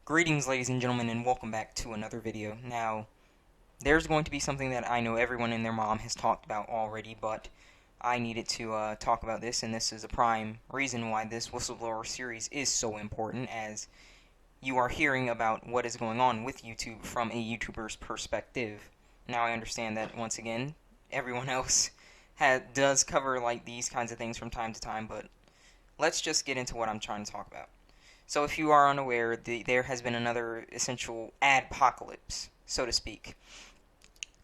Greetings, ladies and gentlemen, and welcome back to another video. Now, there's going to be something that I know everyone and their mom has talked about already, but I needed to talk about this, and this is a prime reason why this Whistleblower series is so important, as you are hearing about what is going on with YouTube from a YouTuber's perspective. Now, I understand that, once again, everyone else does cover like these kinds of things from time to time, but let's just get into what I'm trying to talk about. So if you are unaware, there has been another essential ad-pocalypse, so to speak.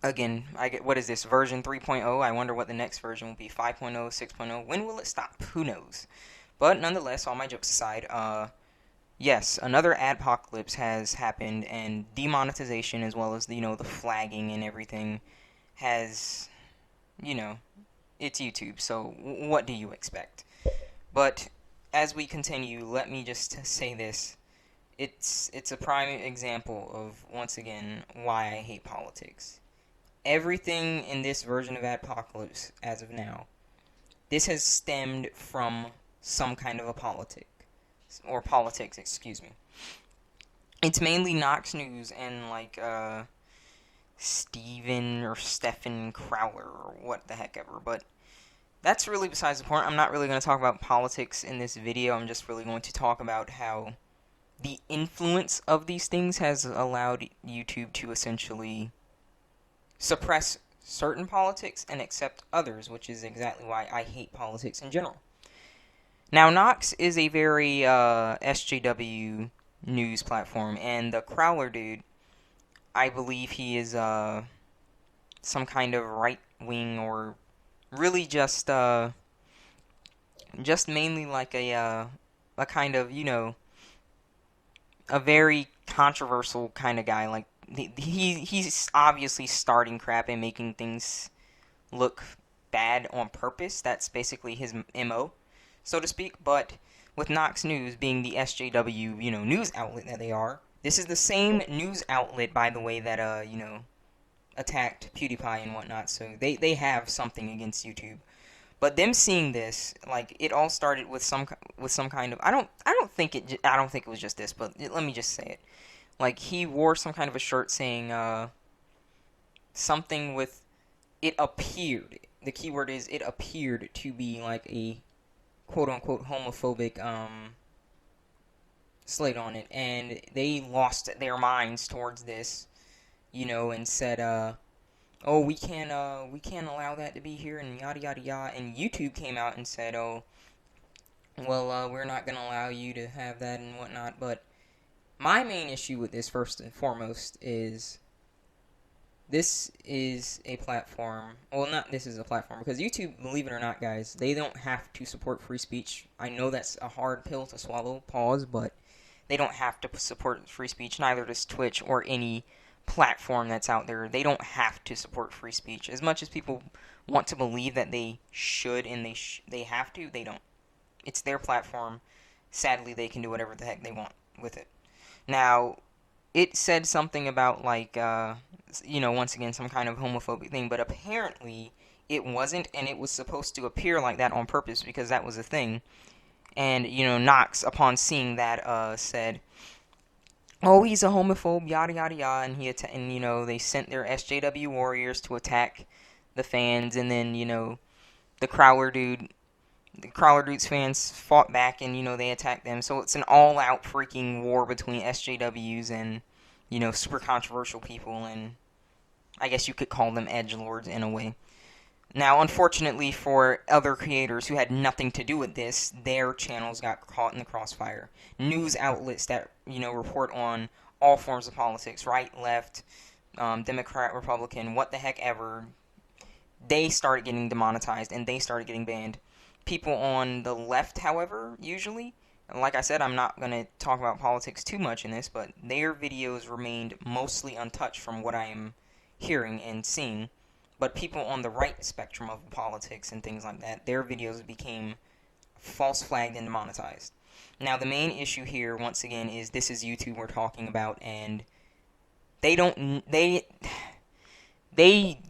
Again, what is this, version 3.0? I wonder what the next version will be, 5.0, 6.0. When will it stop? Who knows? But nonetheless, all my jokes aside, yes, another ad-pocalypse has happened, and demonetization as well as, the flagging and everything has, it's YouTube, so what do you expect? But as we continue, let me just say this. It's a prime example of, once again, why I hate politics. Everything in this version of Ad-pocalypse, as of now, this has stemmed from some kind of a politics, excuse me. It's mainly Knox News and, Stephen Crowler, or what the heck ever, but that's really besides the point. I'm not really going to talk about politics in this video. I'm just really going to talk about how the influence of these things has allowed YouTube to essentially suppress certain politics and accept others, which is exactly why I hate politics in general. Now, Knox is a very SJW news platform, and the Crowler dude, I believe he is some kind of right-wing or really just mainly like a kind of, a very controversial kind of guy. Like, he's obviously starting crap and making things look bad on purpose. That's basically his MO, so to speak. But with Knox News being the SJW, news outlet that they are, this is the same news outlet, by the way, that, attacked PewDiePie and whatnot, so they have something against YouTube. But them seeing this, like, it all started with some kind of, I don't think it was just this, but let me just say it. Like, he wore some kind of a shirt saying something with, it appeared, the keyword is it appeared to be like a quote unquote homophobic slate on it, and they lost their minds towards this, and said, oh, we can't allow that to be here, and yada yada yada. And YouTube came out and said, oh, well, we're not gonna allow you to have that and whatnot. But my main issue with this, first and foremost, is this is a platform. Well, not this is a platform, because YouTube, believe it or not, guys, they don't have to support free speech. I know that's a hard pill to swallow. Pause, but they don't have to support free speech. Neither does Twitch or any platform that's out there. They don't have to support free speech. As much as people want to believe that they should and they have to, they don't. It's their platform. Sadly, they can do whatever the heck they want with it. Now, it said something about, like, once again, some kind of homophobic thing, but apparently it wasn't, and it was supposed to appear like that on purpose, because that was a thing. And, Knox, upon seeing that, said, oh, he's a homophobe, yada yada yada, and they sent their SJW warriors to attack the fans, and then, the Crowler dude's fans fought back, and, they attacked them. So it's an all-out freaking war between SJWs and, super controversial people, and I guess you could call them edgelords in a way. Now, unfortunately for other creators who had nothing to do with this, their channels got caught in the crossfire. News outlets that, report on all forms of politics, right, left, Democrat, Republican, what the heck ever, they started getting demonetized and they started getting banned. People on the left, however, usually, like I said, I'm not going to talk about politics too much in this, but their videos remained mostly untouched from what I am hearing and seeing. But people on the right spectrum of politics and things like that, their videos became false flagged and demonetized. Now, the main issue here, once again, is this is YouTube we're talking about, and they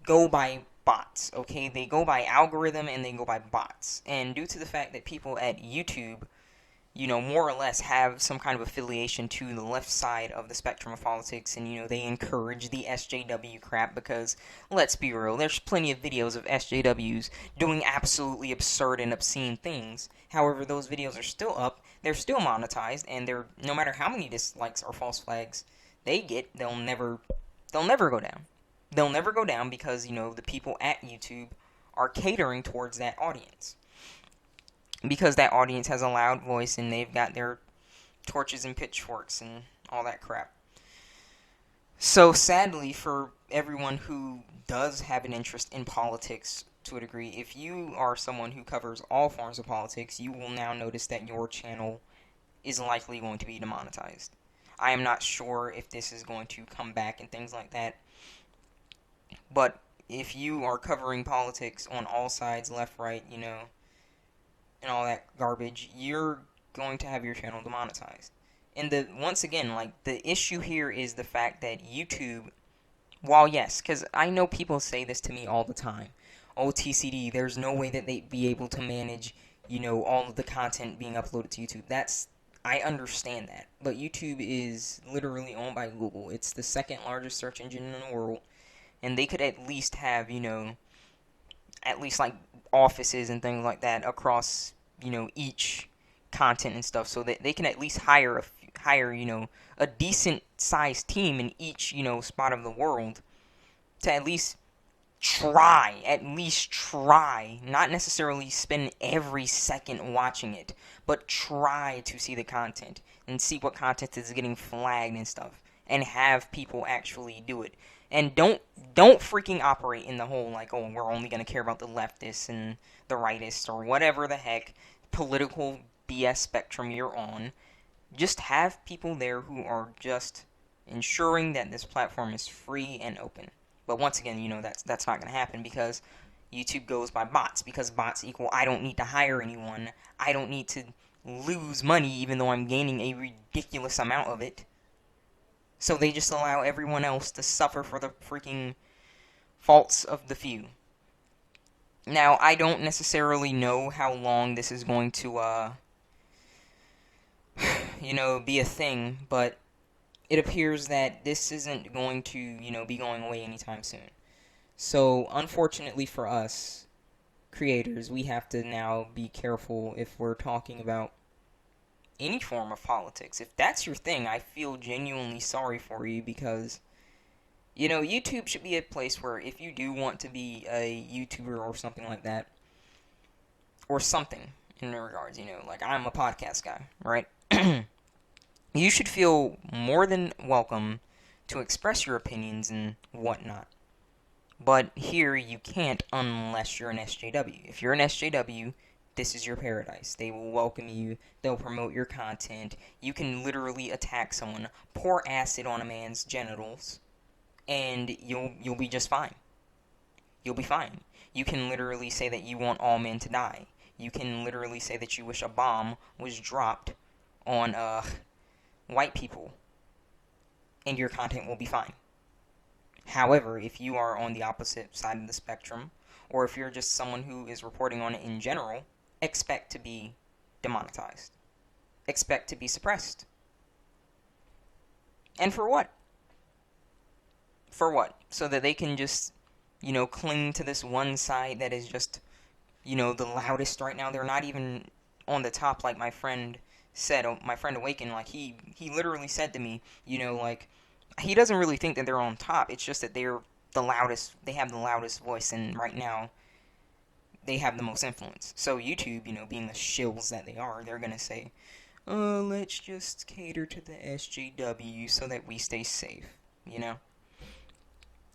go by bots, okay? They go by algorithm and they go by bots. And due to the fact that people at YouTube more or less have some kind of affiliation to the left side of the spectrum of politics, and, they encourage the SJW crap because, let's be real, there's plenty of videos of SJWs doing absolutely absurd and obscene things. However, those videos are still up, they're still monetized, and no matter how many dislikes or false flags they get, they'll never go down. They'll never go down because, the people at YouTube are catering towards that audience. Because that audience has a loud voice and they've got their torches and pitchforks and all that crap. So sadly, for everyone who does have an interest in politics to a degree, if you are someone who covers all forms of politics, you will now notice that your channel is likely going to be demonetized. I am not sure if this is going to come back and things like that, but if you are covering politics on all sides, left, right, and all that garbage, you're going to have your channel demonetized. And once again, the issue here is the fact that YouTube, while yes, because I know people say this to me all the time, oh, TCD, there's no way that they'd be able to manage, all of the content being uploaded to YouTube. I understand that, but YouTube is literally owned by Google. It's the second largest search engine in the world, and they could at least have, offices and things like that across, each content and stuff, so that they can at least hire a decent sized team in each, spot of the world to at least try, not necessarily spend every second watching it, but try to see the content and see what content is getting flagged and stuff, and have people actually do it. And don't freaking operate in the whole, oh, we're only going to care about the leftists and the rightists or whatever the heck political BS spectrum you're on. Just have people there who are just ensuring that this platform is free and open. But once again, that's not going to happen because YouTube goes by bots, because bots equal I don't need to hire anyone. I don't need to lose money even though I'm gaining a ridiculous amount of it. So they just allow everyone else to suffer for the freaking faults of the few. Now, I don't necessarily know how long this is going to, be a thing, but it appears that this isn't going to, be going away anytime soon. So, unfortunately for us, creators, we have to now be careful if we're talking about any form of politics. If that's your thing, I feel genuinely sorry for you because, YouTube should be a place where if you do want to be a YouTuber or something like that, or something in regards, I'm a podcast guy, right? You should feel more than welcome to express your opinions and whatnot. But here you can't unless you're an SJW. If you're an SJW, this is your paradise. They will welcome you. They'll promote your content. You can literally attack someone, pour acid on a man's genitals, and you'll be just fine. You'll be fine. You can literally say that you want all men to die. You can literally say that you wish a bomb was dropped on white people, and your content will be fine. However, if you are on the opposite side of the spectrum, or if you're just someone who is reporting on it in general, expect to be demonetized. Expect to be suppressed. And for what? For what? So that they can just, cling to this one side that is just, the loudest right now. They're not even on the top like my friend said, my friend Awaken. He literally said to me, he doesn't really think that they're on top. It's just that they're the loudest. They have the loudest voice, and right now they have the most influence. So YouTube, being the shills that they are, they're gonna say, "Oh, let's just cater to the SJW so that we stay safe,"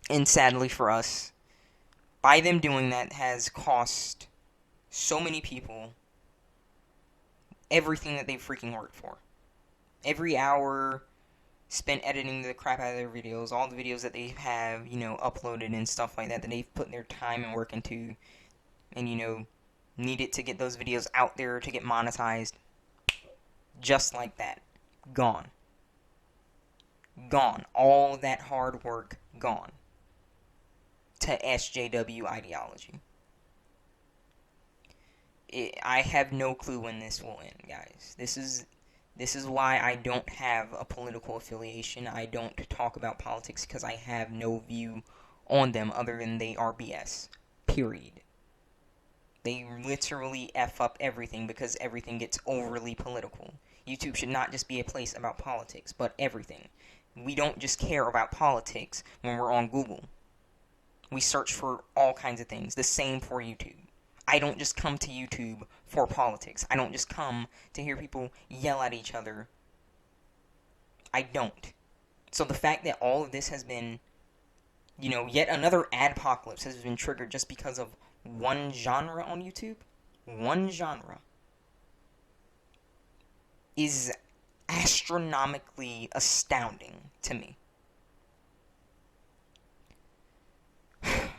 And sadly for us, by them doing that has cost so many people everything that they've freaking worked for. Every hour spent editing the crap out of their videos, all the videos that they have, uploaded and stuff like that they've put their time and work into, and, needed to get those videos out there to get monetized. Just like that. Gone. Gone. All that hard work, gone. To SJW ideology. I have no clue when this will end, guys. This is why I don't have a political affiliation. I don't talk about politics because I have no view on them other than they are BS. Period. They literally F up everything because everything gets overly political. YouTube should not just be a place about politics, but everything. We don't just care about politics when we're on Google. We search for all kinds of things. The same for YouTube. I don't just come to YouTube for politics. I don't just come to hear people yell at each other. I don't. So the fact that all of this has been, yet another ad-pocalypse has been triggered just because of one genre on YouTube, one genre, is astronomically astounding to me.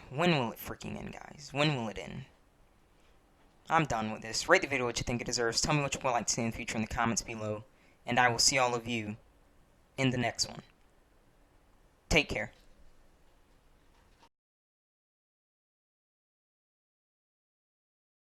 When will it freaking end, guys? When will it end? I'm done with this. Rate the video what you think it deserves. Tell me what you would like to see in the future in the comments below. And I will see all of you in the next one. Take care.